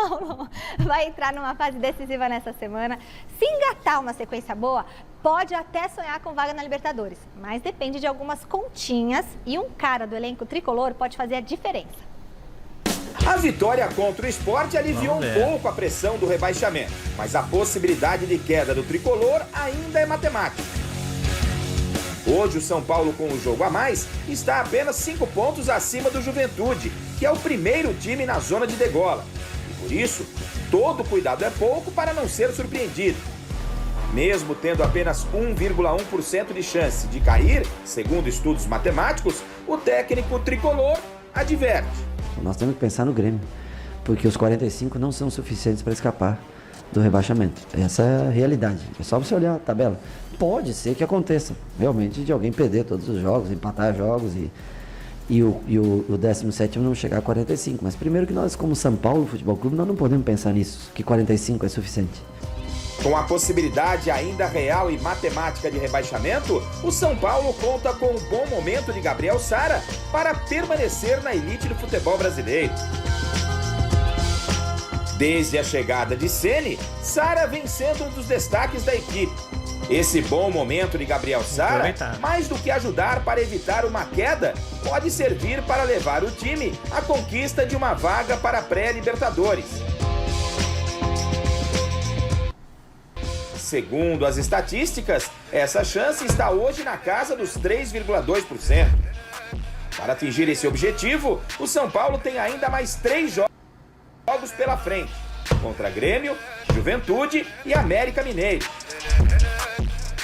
Paulo vai entrar numa fase decisiva nessa semana. Se engatar uma sequência boa, pode até sonhar com vaga na Libertadores, mas depende de algumas continhas e um cara do elenco tricolor pode fazer a diferença. A vitória contra o Sport aliviou um pouco a pressão do rebaixamento, mas a possibilidade de queda do tricolor ainda é matemática. Hoje o São Paulo, com o jogo a mais, está apenas 5 pontos acima do Juventude, que é o primeiro time na zona de degola. E por isso, todo cuidado é pouco para não ser surpreendido. Mesmo tendo apenas 1,1% de chance de cair, segundo estudos matemáticos, o técnico tricolor adverte. Nós temos que pensar no Grêmio, porque os 45 não são suficientes para escapar do rebaixamento. Essa é a realidade. É só você olhar a tabela. Pode ser que aconteça, realmente, de alguém perder todos os jogos, empatar jogos e o 17º não chegar a 45. Mas primeiro que nós, como São Paulo Futebol Clube, nós não podemos pensar nisso, que 45 é suficiente. Com a possibilidade ainda real e matemática de rebaixamento, o São Paulo conta com um bom momento de Gabriel Sara para permanecer na elite do futebol brasileiro. Desde a chegada de Ceni, Sara vem sendo um dos destaques da equipe. Esse bom momento de Gabriel Sara, mais do que ajudar para evitar uma queda, pode servir para levar o time à conquista de uma vaga para a pré-Libertadores. Segundo as estatísticas, essa chance está hoje na casa dos 3,2%. Para atingir esse objetivo, o São Paulo tem ainda mais 3 jogos pela frente, contra Grêmio, Juventude e América Mineiro.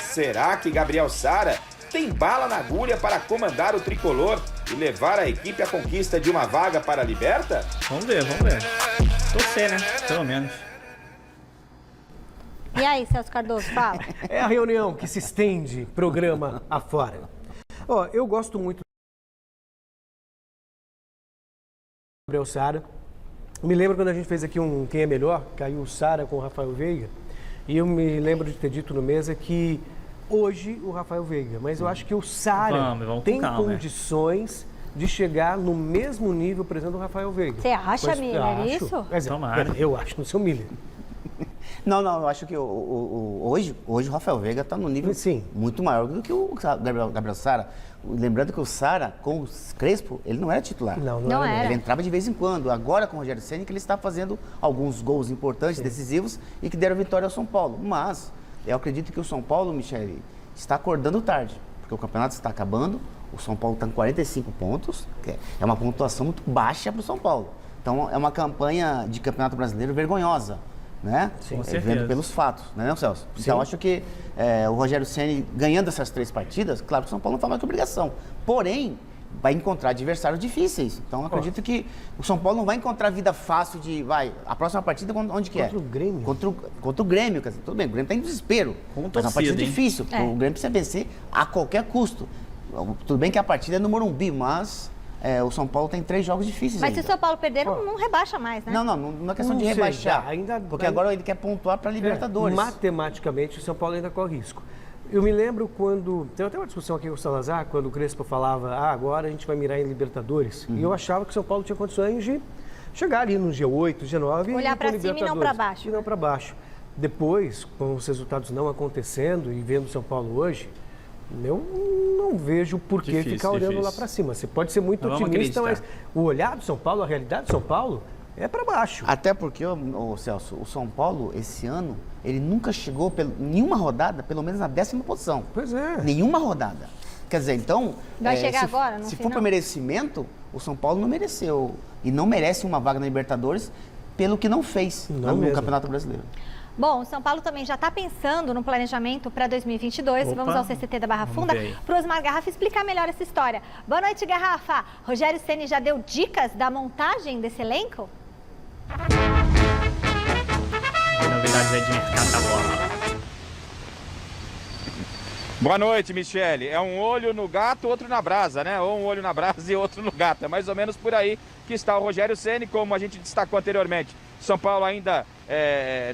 Será que Gabriel Sara tem bala na agulha para comandar o tricolor e levar a equipe à conquista de uma vaga para a Liberta? Vamos ver. Torcer, né? Pelo menos. E aí, Celso Cardoso, fala. É a reunião que se estende programa afora. Ó, eu gosto muito do Gabriel Sara. Me lembro quando a gente fez aqui um Quem é Melhor, caiu o Sara com o Rafael Veiga. E eu me lembro de ter dito no mesa que hoje o Rafael Veiga, mas eu acho que o Sara tem condições de chegar no mesmo nível, por exemplo, do Rafael Veiga. Você acha, Miller, isso? Eu acho, no seu Miller. Não, eu acho que hoje o Rafael Veiga está num nível muito maior do que o Gabriel Sara. Lembrando que o Sara, com o Crespo, ele não era titular. Não era. Ele entrava de vez em quando. Agora, com o Rogério Ceni, que ele está fazendo alguns gols importantes, decisivos, e que deram vitória ao São Paulo. Mas eu acredito que o São Paulo, Michele, está acordando tarde, porque o campeonato está acabando, o São Paulo está com 45 pontos, que é uma pontuação muito baixa para o São Paulo. Então, é uma campanha de campeonato brasileiro vergonhosa, né? Com certeza. Vendo pelos fatos, não é, Celso? Sim. Então, acho que o Rogério Ceni ganhando essas 3 partidas, claro que o São Paulo não faz mais que obrigação. Porém, vai encontrar adversários difíceis. Então, acredito que o São Paulo não vai encontrar vida fácil de... a próxima partida, onde que é? Contra o Grêmio. Contra o Grêmio. Quer dizer, tudo bem, o Grêmio está em desespero. Com mas é uma partida difícil. É. O Grêmio precisa vencer a qualquer custo. Tudo bem que a partida é no Morumbi, mas... o São Paulo tem 3 jogos difíceis Mas ainda. se o São Paulo perder, não rebaixa mais, né? Não é questão de rebaixar. Porque agora ele quer pontuar para a Libertadores. Matematicamente, o São Paulo ainda corre risco. Eu me lembro quando... Tem até uma discussão aqui com o Salazar, quando o Crespo falava, agora a gente vai mirar em Libertadores. E eu achava que o São Paulo tinha condições de chegar ali no G8, G9... Olhar para cima e não para baixo. E não para baixo. Depois, com os resultados não acontecendo e vendo o São Paulo hoje... Eu não vejo por que ficar olhando lá para cima. Você pode ser muito otimista, mas o olhar do São Paulo, a realidade do São Paulo é para baixo. Até porque, Celso, o São Paulo, esse ano, ele nunca chegou nenhuma rodada, pelo menos na 10ª posição. Pois é. Nenhuma rodada. Quer dizer, então... Vai chegar agora, se for por merecimento, o São Paulo não mereceu. E não merece uma vaga na Libertadores pelo que não fez no Campeonato Brasileiro. Bom, o São Paulo também já está pensando no planejamento para 2022. Vamos ao CCT da Barra Funda para o Osmar Garrafa explicar melhor essa história. Boa noite, Garrafa. Rogério Ceni já deu dicas da montagem desse elenco? Novidades aí de mercado da bola. Boa noite, Michele. É um olho no gato, outro na brasa, né? Ou um olho na brasa e outro no gato. É mais ou menos por aí que está o Rogério Ceni, como a gente destacou anteriormente. São Paulo ainda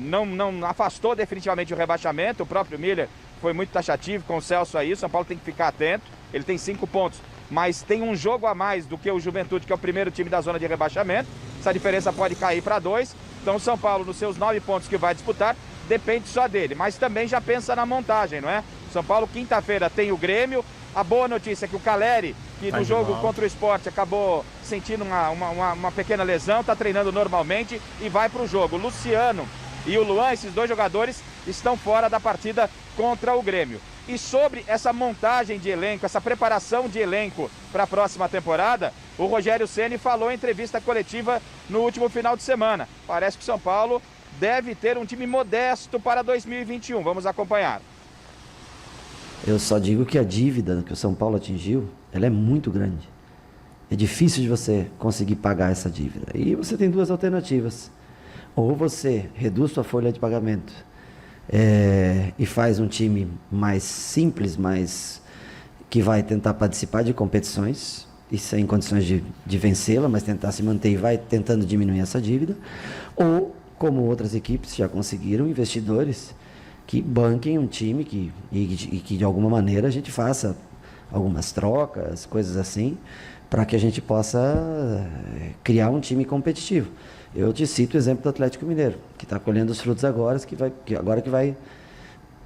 não afastou definitivamente o rebaixamento. O próprio Miller foi muito taxativo com o Celso aí. O São Paulo tem que ficar atento. Ele tem 5 pontos, mas tem um jogo a mais do que o Juventude, que é o primeiro time da zona de rebaixamento. Essa diferença pode cair para 2. Então o São Paulo, nos seus 9 pontos que vai disputar, depende só dele, mas também já pensa na montagem, não é? São Paulo, quinta-feira, tem o Grêmio. A boa notícia é que o Caleri, que no jogo contra o Sport acabou sentindo uma pequena lesão, está treinando normalmente e vai para o jogo. O Luciano e o Luan, esses 2 jogadores, estão fora da partida contra o Grêmio. E sobre essa montagem de elenco, essa preparação de elenco para a próxima temporada, o Rogério Ceni falou em entrevista coletiva no último final de semana. Parece que o São Paulo deve ter um time modesto para 2021. Vamos acompanhar. Eu só digo que a dívida que o São Paulo atingiu, ela é muito grande. É difícil de você conseguir pagar essa dívida. E você tem 2 alternativas. Ou você reduz sua folha de pagamento e faz um time mais simples, que vai tentar participar de competições e sem condições de vencê-la, mas tentar se manter e vai tentando diminuir essa dívida. Ou, como outras equipes já conseguiram, investidores que banquem um time e que de alguma maneira a gente faça algumas trocas, coisas assim, para que a gente possa criar um time competitivo. Eu te cito o exemplo do Atlético Mineiro, que está colhendo os frutos agora,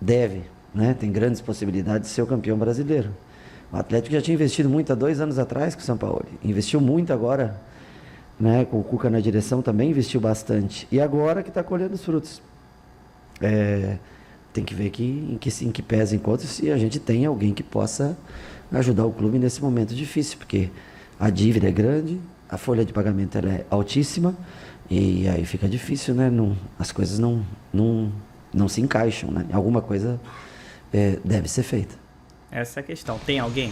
deve, né? Tem grandes possibilidades de ser o campeão brasileiro. O Atlético já tinha investido muito há 2 anos atrás com o São Paulo, investiu muito agora, né? Com o Cuca na direção também investiu bastante, e agora que está colhendo os frutos. Tem que ver em que pesa enquanto se a gente tem alguém que possa ajudar o clube nesse momento difícil, porque a dívida é grande, a folha de pagamento ela é altíssima, e aí fica difícil, né? As coisas não se encaixam, né? Alguma coisa deve ser feita. Essa é a questão. Tem alguém?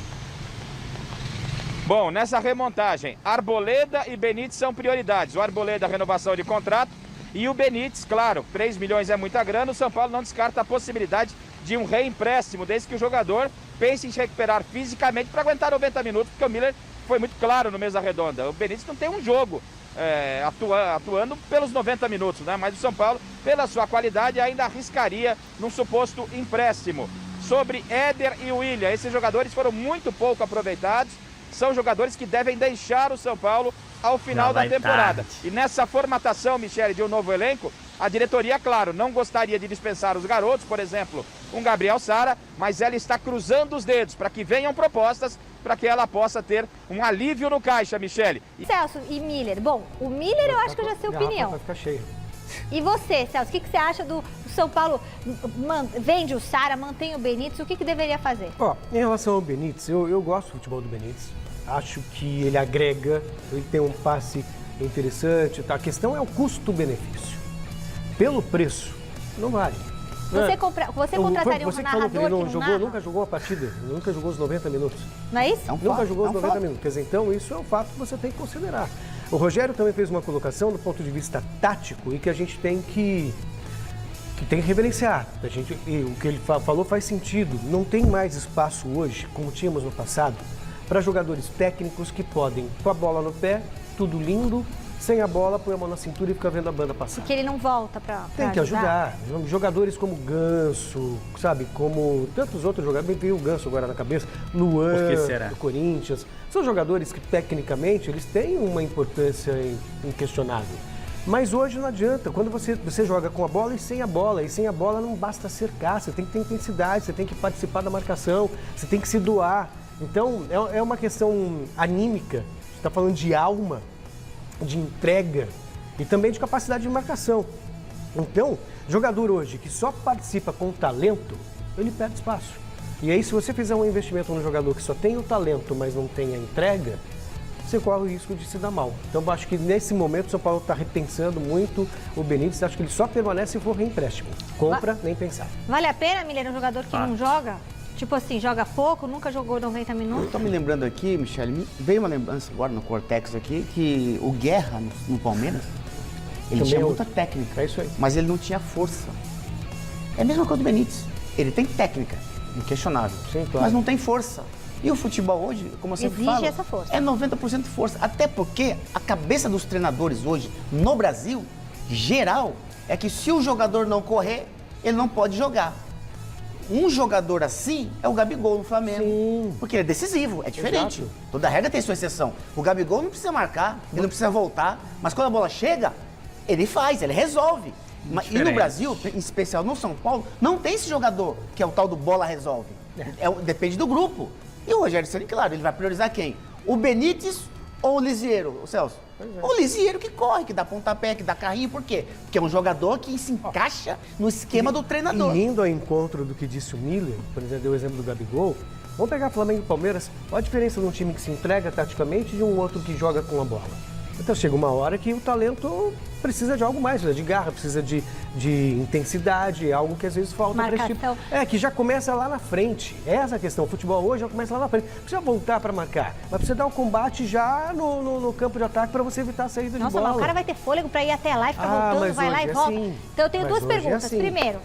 Bom, nessa remontagem, Arboleda e Benítez são prioridades. O Arboleda, renovação de contrato, e o Benítez, claro, 3 milhões é muita grana. O São Paulo não descarta a possibilidade de um reempréstimo, desde que o jogador pense em se recuperar fisicamente para aguentar 90 minutos, porque o Miller foi muito claro no Mesa Redonda. O Benítez não tem um jogo atuando pelos 90 minutos, né? Mas o São Paulo, pela sua qualidade, ainda arriscaria num suposto empréstimo. Sobre Éder e William, esses jogadores foram muito pouco aproveitados. São jogadores que devem deixar o São Paulo ao final da temporada. E nessa formatação, Michele, de um novo elenco, a diretoria, claro, não gostaria de dispensar os garotos, por exemplo, um Gabriel Sara, mas ela está cruzando os dedos para que venham propostas para que ela possa ter um alívio no caixa, Michele. Celso e Miller. Bom, o Miller eu acho que eu já sei a opinião. Vai ficar cheio. E você, Celso, o que você acha do São Paulo? Vende o Sara, mantém o Benítez, o que deveria fazer? Em relação ao Benítez, eu gosto do futebol do Benítez. Acho que ele agrega, ele tem um passe interessante. Tá? A questão é o custo-benefício. Pelo preço, não vale. Você contrataria um narrador que ele que não nunca jogou a partida, nunca jogou os 90 minutos. Não é isso? Nunca jogou os 90 minutos. Quer dizer, então isso é um fato que você tem que considerar. O Rogério também fez uma colocação do ponto de vista tático e que a gente tem que reverenciar. O que ele falou faz sentido. Não tem mais espaço hoje, como tínhamos no passado, para jogadores técnicos que podem, com a bola no pé, tudo lindo, sem a bola, põe a mão na cintura e fica vendo a banda passar. Porque ele não volta para Tem que ajudar. Jogadores como Ganso, sabe, como tantos outros jogadores, me veio o Ganso agora na cabeça, Luan, do Corinthians. São jogadores que, tecnicamente, eles têm uma importância inquestionável. Mas hoje não adianta, quando você joga com a bola e sem a bola não basta cercar, você tem que ter intensidade, você tem que participar da marcação, você tem que se doar. Então, é uma questão anímica, você está falando de alma, de entrega e também de capacidade de marcação. Então, jogador hoje que só participa com talento, ele perde espaço. E aí, se você fizer um investimento num jogador que só tem o talento, mas não tem a entrega, você corre o risco de se dar mal. Então, eu acho que nesse momento o São Paulo está repensando muito o Benítez. Acho que ele só permanece se for reempréstimo. Compra, nem pensar. Vale a pena, Miller, um jogador que não joga? Tipo assim, joga pouco, nunca jogou 90 minutos? Eu tô me lembrando aqui, Michele, veio uma lembrança agora no Cortex aqui, que o Guerra, no Palmeiras, ele tinha muita técnica. É isso aí. Mas ele não tinha força. É a mesma coisa do Benítez. Ele tem técnica, inquestionável, sim, claro, mas não tem força. E o futebol hoje, como eu sempre falo, essa força. É 90% força. Até porque a cabeça dos treinadores hoje, no Brasil, geral, é que se o jogador não correr, ele não pode jogar. Um jogador assim é o Gabigol no Flamengo. Sim. Porque ele é decisivo, é diferente. Exato. Toda regra tem sua exceção. O Gabigol não precisa marcar, ele não precisa voltar, mas quando a bola chega, Ele faz, ele resolve. E no Diferente. Brasil, em especial no São Paulo, não tem esse jogador que é o tal do bola resolve. Depende do grupo. E o Rogério Ceni, claro, ele vai priorizar quem? O Benítez ou o Lisieiro, o Celso? O Lisieiro que corre, que dá pontapé, que dá carrinho, por quê? Porque é um jogador que se encaixa no esquema do treinador. E indo ao encontro do que disse o Miller, por exemplo, deu o exemplo do Gabigol, vamos pegar Flamengo e Palmeiras, qual a diferença de um time que se entrega taticamente e de um outro que joga com a bola? Então chega uma hora que o talento precisa de algo mais, precisa de garra, precisa de intensidade, é algo que às vezes falta para esse tipo. Que já começa lá na frente. Essa a questão. O futebol hoje já começa lá na frente. Não precisa voltar para marcar, mas precisa dar o combate já no campo de ataque para você evitar a saída de bola. Nossa, mas o cara vai ter fôlego para ir até lá e ficar voltando, vai lá e volta. Então eu tenho duas perguntas. Primeiro,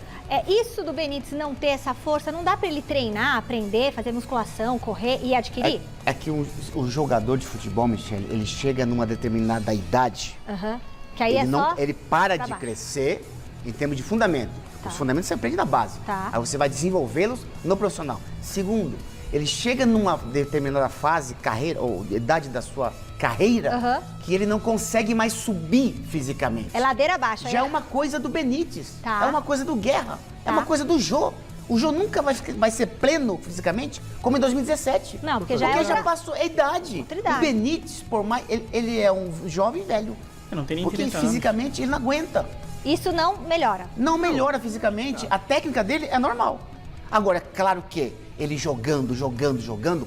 isso do Benítez não ter essa força, não dá para ele treinar, aprender, fazer musculação, correr e adquirir? É que o jogador de futebol, Michele, ele chega numa determinada idade, que aí ele para de crescer em termos de fundamento. Os fundamentos você aprende na base. Aí você vai desenvolvê-los no profissional. Segundo, ele chega numa determinada fase, carreira, ou idade da sua carreira, que ele não consegue mais subir fisicamente. É ladeira abaixo. Já é uma coisa do Benítez, é uma coisa do Guerra, é uma coisa do Jô. O Jô nunca vai ser pleno fisicamente como em 2017. Não, porque já passou a idade. O Benítez, por mais ele é um jovem velho. Não tem nem porque 30 anos. fisicamente ele não aguenta. Isso não melhora. Não melhora fisicamente. A técnica dele é normal. Agora, é claro que ele jogando,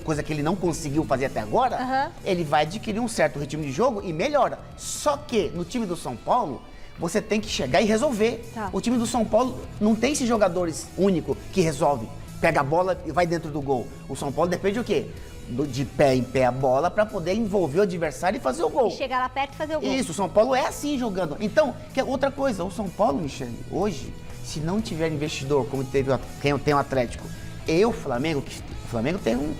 coisa que ele não conseguiu fazer até agora, ele vai adquirir um certo ritmo de jogo e melhora. Só que no time do São Paulo, você tem que chegar e resolver. O time do São Paulo não tem esses jogadores únicos que resolvem. Pega a bola e vai dentro do gol. O São Paulo depende do quê? De pé em pé a bola para poder envolver o adversário e fazer o gol. E chegar lá perto e fazer o gol. Isso, o São Paulo é assim jogando. Então, que é outra coisa, o São Paulo, Michele, hoje, se não tiver investidor, como tem o Atlético e o Flamengo tem um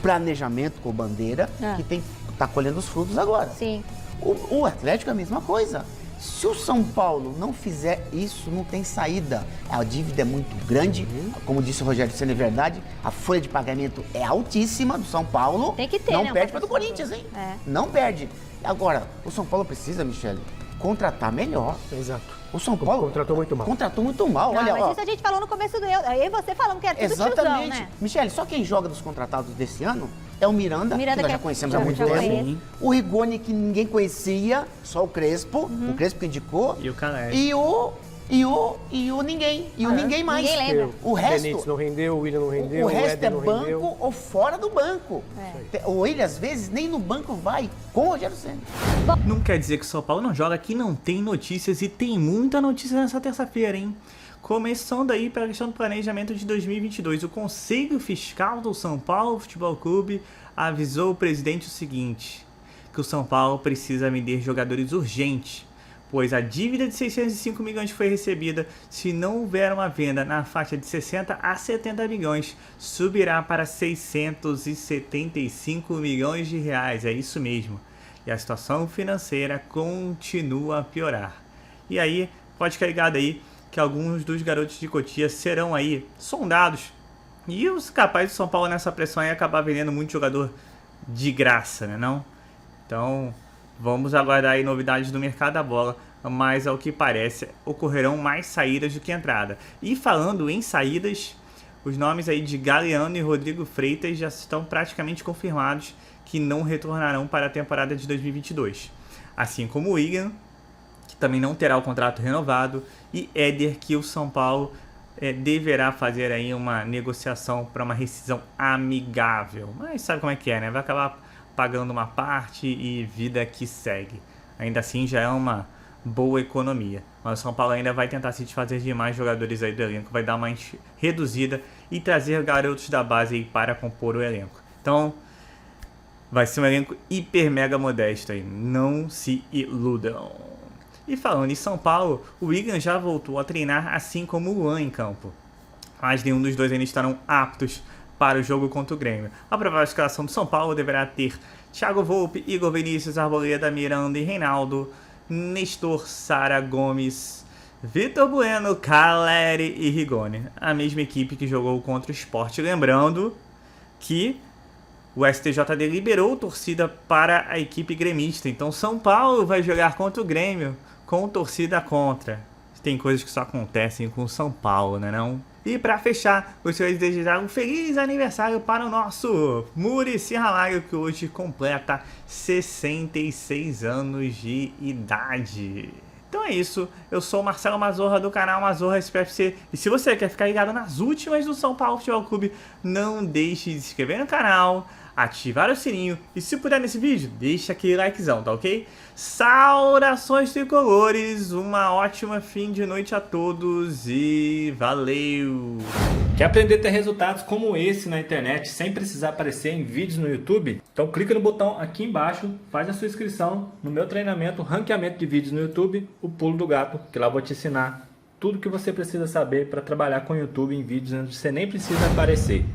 planejamento com o Bandeira que tá colhendo os frutos agora. Sim. O Atlético é a mesma coisa. Se o São Paulo não fizer isso, não tem saída. A dívida é muito grande, como disse o Rogério Ceni, é verdade. A folha de pagamento é altíssima do São Paulo. Tem que ter, não perde para do Corinthians, hein? Não perde. Agora, o São Paulo precisa, Michele, contratar melhor. Exato. O São Paulo contratou muito mal. Contratou muito mal, Não, olha, mas isso a gente falou no começo do eu. Aí você falando que era tudo exatamente. tiozão, né? Michele, só quem joga dos contratados desse ano é o Miranda, que nós já conhecemos há muito tempo. O Rigoni, que ninguém conhecia, só o Crespo. O Crespo que indicou. E o Caleb. E o ninguém. E o ninguém mais. Ninguém lembra. O resto. O Benítez não rendeu, o William não rendeu, o resto Éder é não banco rendeu. ou fora do banco. O William, às vezes, nem no banco vai com o Rogério Ceni. Não quer dizer que o São Paulo não joga, que não tem notícias, e tem muita notícia nessa terça-feira, hein? Começando aí para a questão do planejamento de 2022, o Conselho Fiscal do São Paulo Futebol Clube avisou o presidente o seguinte, que o São Paulo precisa vender jogadores urgentes, pois a dívida de 605 milhões foi recebida. Se não houver uma venda na faixa de 60 a 70 milhões, subirá para 675 milhões de reais, é isso mesmo. E a situação financeira continua a piorar. E aí, pode ficar ligado aí, que alguns dos garotos de Cotia serão aí sondados. E os capazes do São Paulo nessa pressão aí acabar vendendo muito jogador de graça, né não? Então, vamos aguardar aí novidades do mercado da bola, mas ao que parece, ocorrerão mais saídas do que entrada. E falando em saídas, os nomes aí de Galeano e Rodrigo Freitas já estão praticamente confirmados que não retornarão para a temporada de 2022. Assim como o William, que também não terá o contrato renovado, e Éder, que o São Paulo deverá fazer aí uma negociação para uma rescisão amigável. Mas sabe como é que é, né? Vai acabar pagando uma parte e vida que segue. Ainda assim já é uma boa economia. Mas o São Paulo ainda vai tentar se desfazer de mais jogadores aí do elenco, vai dar uma reduzida e trazer garotos da base aí para compor o elenco. Então, vai ser um elenco hiper mega modesto aí, não se iludam. E falando em São Paulo, o William já voltou a treinar, assim como o Luan em campo. Mas nenhum dos dois ainda estarão aptos para o jogo contra o Grêmio. A provável escalação do São Paulo deverá ter Thiago Volpe, Igor Vinícius, Arboleda, Miranda e Reinaldo, Nestor, Sara, Gomes, Vitor Bueno, Caleri e Rigoni. A mesma equipe que jogou contra o Sport. Lembrando que o STJD liberou torcida para a equipe gremista. Então São Paulo vai jogar contra o Grêmio com torcida contra. Tem coisas que só acontecem com o São Paulo, né não? E para fechar, gostaria de desejar um feliz aniversário para o nosso Muricy Ramalho, que hoje completa 66 anos de idade. Então é isso, eu sou o Marcelo Mazorra do canal Mazorra SPFC. E se você quer ficar ligado nas últimas do São Paulo Futebol Clube, não deixe de se inscrever no canal, ativar o sininho e se puder nesse vídeo, deixa aquele likezão, tá ok? Saudações tricolores, uma ótima fim de noite a todos e valeu! Quer aprender a ter resultados como esse na internet sem precisar aparecer em vídeos no YouTube? Então clica no botão aqui embaixo, faz a sua inscrição no meu treinamento Ranqueamento de Vídeos no YouTube, o Pulo do Gato, que lá eu vou te ensinar tudo que você precisa saber para trabalhar com o YouTube em vídeos onde você nem precisa aparecer.